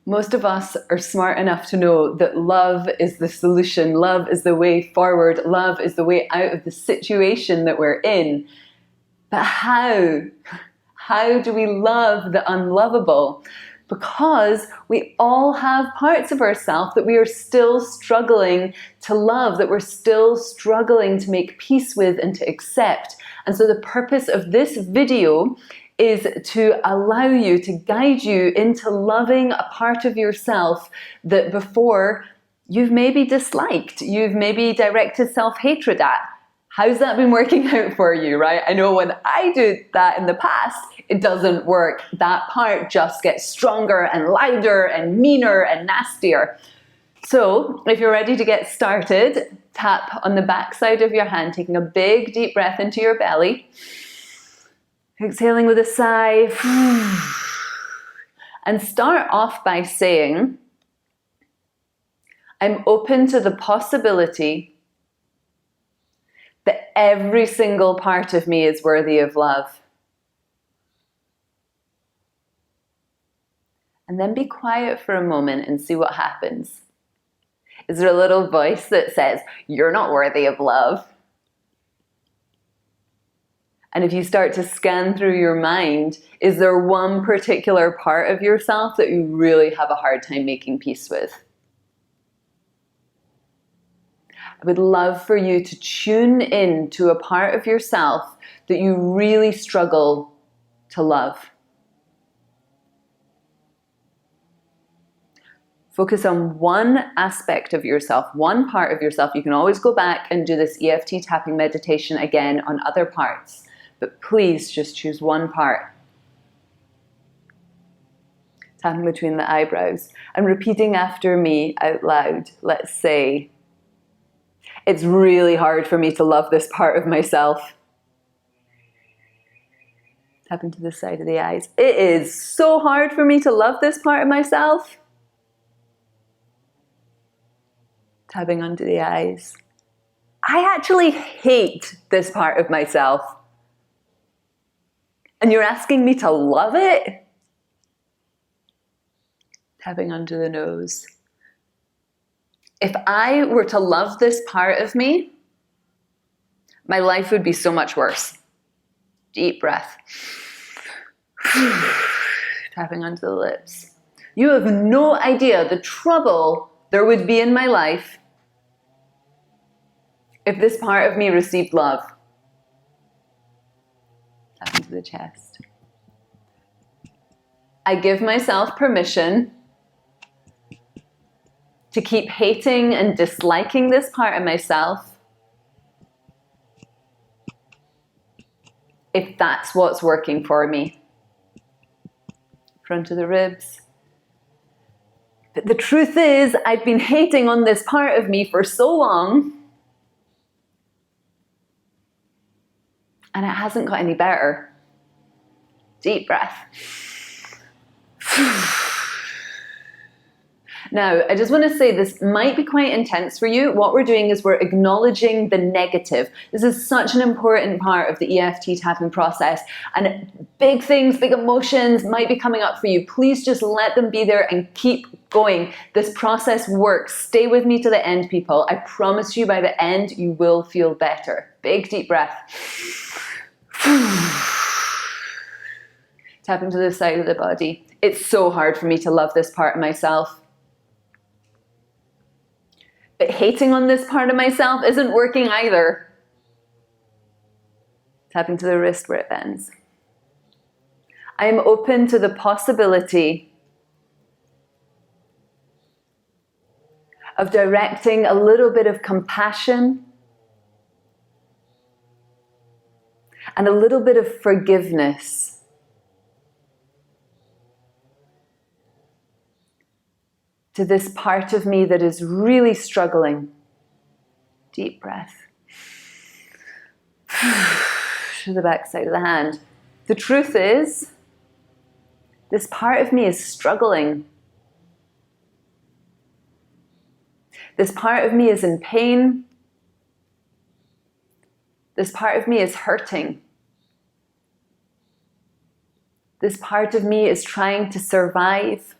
Most of us are smart enough to know that love is the solution, love is the way forward, love is the way out of the situation that we're in. But how? How do we love the unlovable? Because we all have parts of ourselves that we are still struggling to love, that we're still struggling to make peace with and to accept. And so the purpose of this video is to allow you, to guide you into loving a part of yourself that before you've maybe disliked, you've maybe directed self-hatred at. How's that been working out for you, right? I know when I do that in the past, it doesn't work. That part just gets stronger and louder and meaner and nastier. So if you're ready to get started, tap on the back side of your hand, taking a big deep breath into your belly. Exhaling with a sigh. And start off by saying, I'm open to the possibility that every single part of me is worthy of love. And then be quiet for a moment and see what happens. Is there a little voice that says, you're not worthy of love? And if you start to scan through your mind, is there one particular part of yourself that you really have a hard time making peace with? I would love for you to tune in to a part of yourself that you really struggle to love. Focus on one aspect of yourself, one part of yourself. You can always go back and do this EFT tapping meditation again on other parts. But please just choose one part. Tapping between the eyebrows and repeating after me out loud. Let's say, it's really hard for me to love this part of myself. Tapping to the side of the eyes. It is so hard for me to love this part of myself. Tapping under the eyes. I actually hate this part of myself. And you're asking me to love it? Tapping under the nose. If I were to love this part of me, my life would be so much worse. Deep breath. Tapping onto the lips. You have no idea the trouble there would be in my life if this part of me received love. Tapping to the chest. I give myself permission to keep hating and disliking this part of myself if that's what's working for me. Front of the ribs. But the truth is, I've been hating on this part of me for so long, and it hasn't got any better. Deep breath. Now, I just want to say this might be quite intense for you. What we're doing is we're acknowledging the negative. This is such an important part of the EFT tapping process, and big things, big emotions might be coming up for you. Please just let them be there and keep going. This process works. Stay with me to the end, people. I promise you by the end, you will feel better. Big deep breath. Tapping to the side of the body. It's so hard for me to love this part of myself. But hating on this part of myself isn't working either. Tapping to the wrist where it bends. I am open to the possibility of directing a little bit of compassion and a little bit of forgiveness to this part of me that is really struggling. Deep breath. To the back side of the hand. The truth is, this part of me is struggling. This part of me is in pain. This part of me is hurting. This part of me is trying to survive.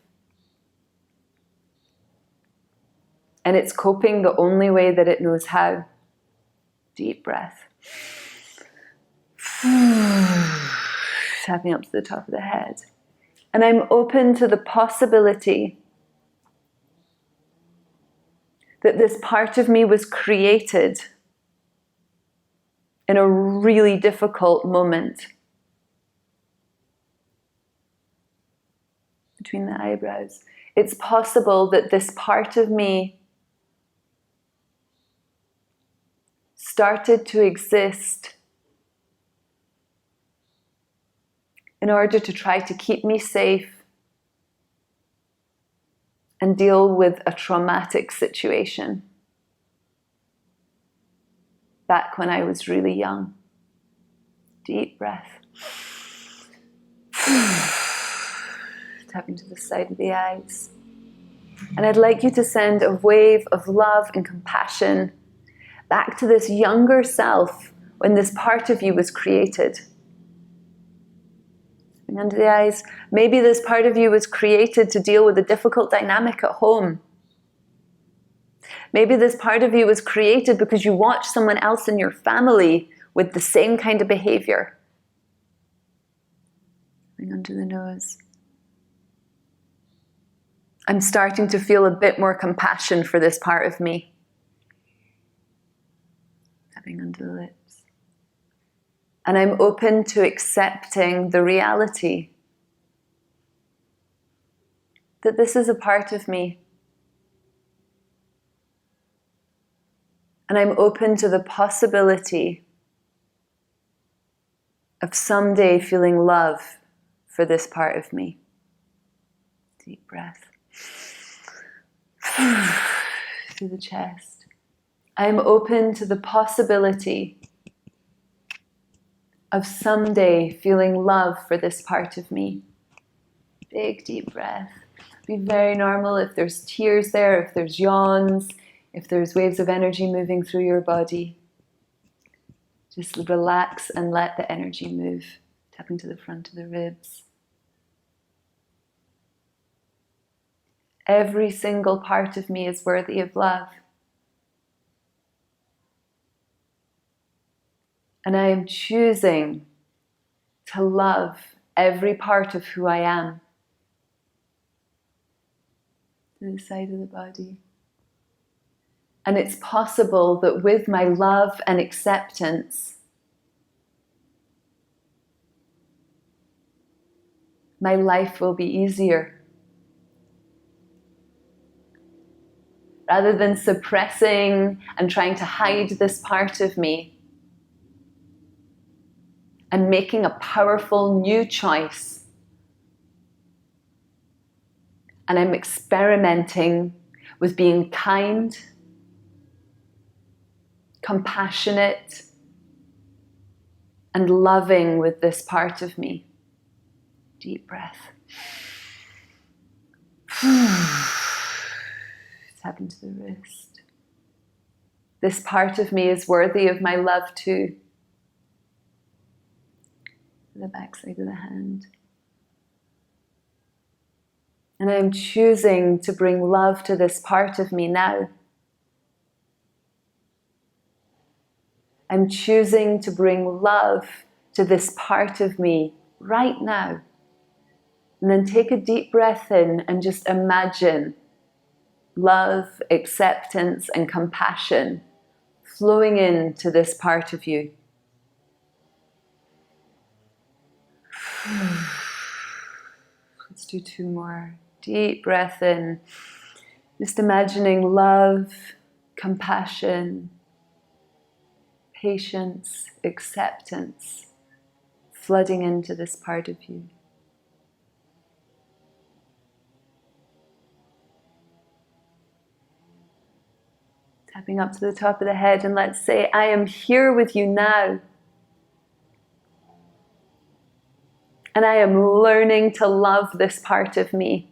And it's coping the only way that it knows how. Deep breath. Tapping up to the top of the head. And I'm open to the possibility that this part of me was created in a really difficult moment. Between the eyebrows. It's possible that this part of me started to exist in order to try to keep me safe and deal with a traumatic situation back when I was really young. Deep breath. Tapping to the side of the eyes. And I'd like you to send a wave of love and compassion back to this younger self when this part of you was created. And under the eyes, maybe this part of you was created to deal with a difficult dynamic at home. Maybe this part of you was created because you watched someone else in your family with the same kind of behavior. Bring under the nose. I'm starting to feel a bit more compassion for this part of me. Tapping under the lips. And I'm open to accepting the reality that this is a part of me. And I'm open to the possibility of someday feeling love for this part of me. Deep breath. Through the chest. I'm open to the possibility of someday feeling love for this part of me. Big deep breath. Be very normal if there's tears there, if there's yawns, if there's waves of energy moving through your body. Just relax and let the energy move. Tap into the front of the ribs. Every single part of me is worthy of love. And I am choosing to love every part of who I am. To the side of the body. And it's possible that with my love and acceptance, my life will be easier. Rather than suppressing and trying to hide this part of me, and making a powerful new choice. And I'm experimenting with being kind, compassionate, and loving with this part of me. Deep breath. Tap into the wrist. This part of me is worthy of my love too. The back side of the hand. And I'm choosing to bring love to this part of me now. I'm choosing to bring love to this part of me right now. And then take a deep breath in and just imagine love, acceptance, and compassion flowing into this part of you. Let's do 2 more. Deep breath in. Just imagining love, compassion, patience, acceptance flooding into this part of you. Tapping up to the top of the head, and let's say, I am here with you now. And I am learning to love this part of me.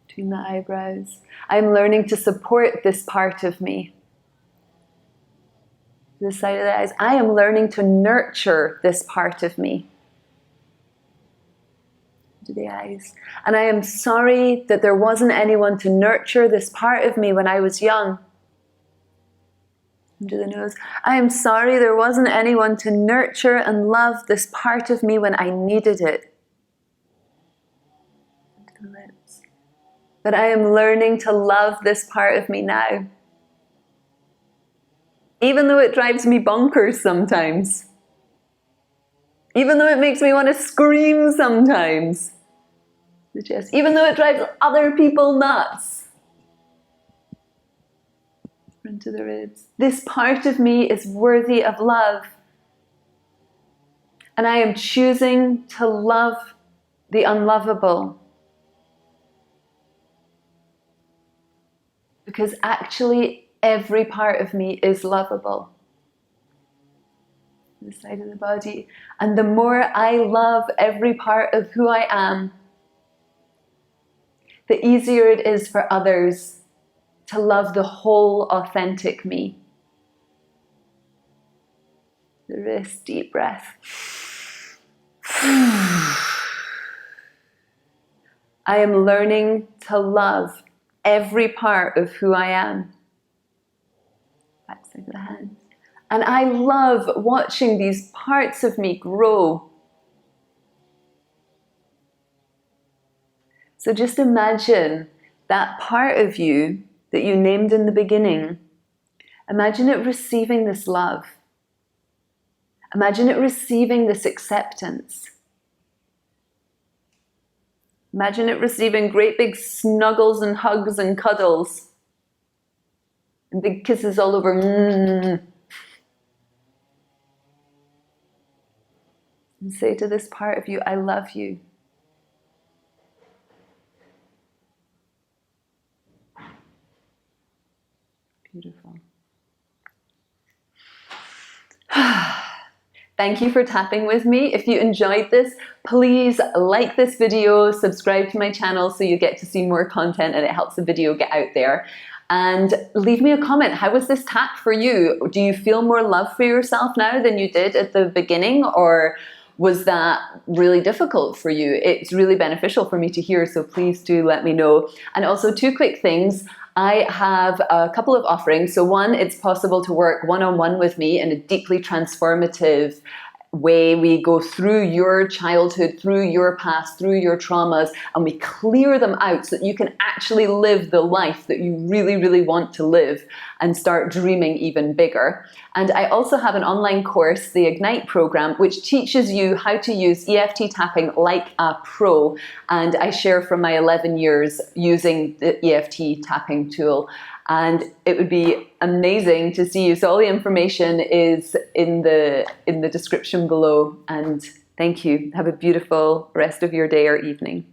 Between the eyebrows. I'm learning to support this part of me. The side of the eyes. I am learning to nurture this part of me. Into the eyes. And I am sorry that there wasn't anyone to nurture this part of me when I was young. Into the nose. I am sorry there wasn't anyone to nurture and love this part of me when I needed it. Into the lips. But I am learning to love this part of me now. Even though it drives me bonkers sometimes. Even though it makes me want to scream sometimes. The chest. Even though it drives other people nuts. Into the ribs. This part of me is worthy of love. And I am choosing to love the unlovable. Because actually, every part of me is lovable. The side of the body. And the more I love every part of who I am, the easier it is for others to love the whole authentic me. The wrist, deep breath. I am learning to love every part of who I am. Backside of the hands. And I love watching these parts of me grow. So just imagine that part of you that you named in the beginning. Imagine it receiving this love. Imagine it receiving this acceptance. Imagine it receiving great big snuggles and hugs and cuddles. And big kisses all over. And say to this part of you, I love you. Beautiful. Thank you for tapping with me. If you enjoyed this, please like this video, subscribe to my channel so you get to see more content and it helps the video get out there. And leave me a comment. How was this tap for you? Do you feel more love for yourself now than you did at the beginning, or was that really difficult for you? It's really beneficial for me to hear, so please do let me know. And also 2 quick things. I have a couple of offerings. So one, it's possible to work one-on-one with me in a deeply transformative way. We go through your childhood, through your past, through your traumas, and we clear them out so that you can actually live the life that you really, really want to live and start dreaming even bigger. And I also have an online course, the Ignite program, which teaches you how to use EFT tapping like a pro. And I share from my 11 years using the EFT tapping tool. And it would be amazing to see you. So all the information is in the description below. And thank you. Have a beautiful rest of your day or evening.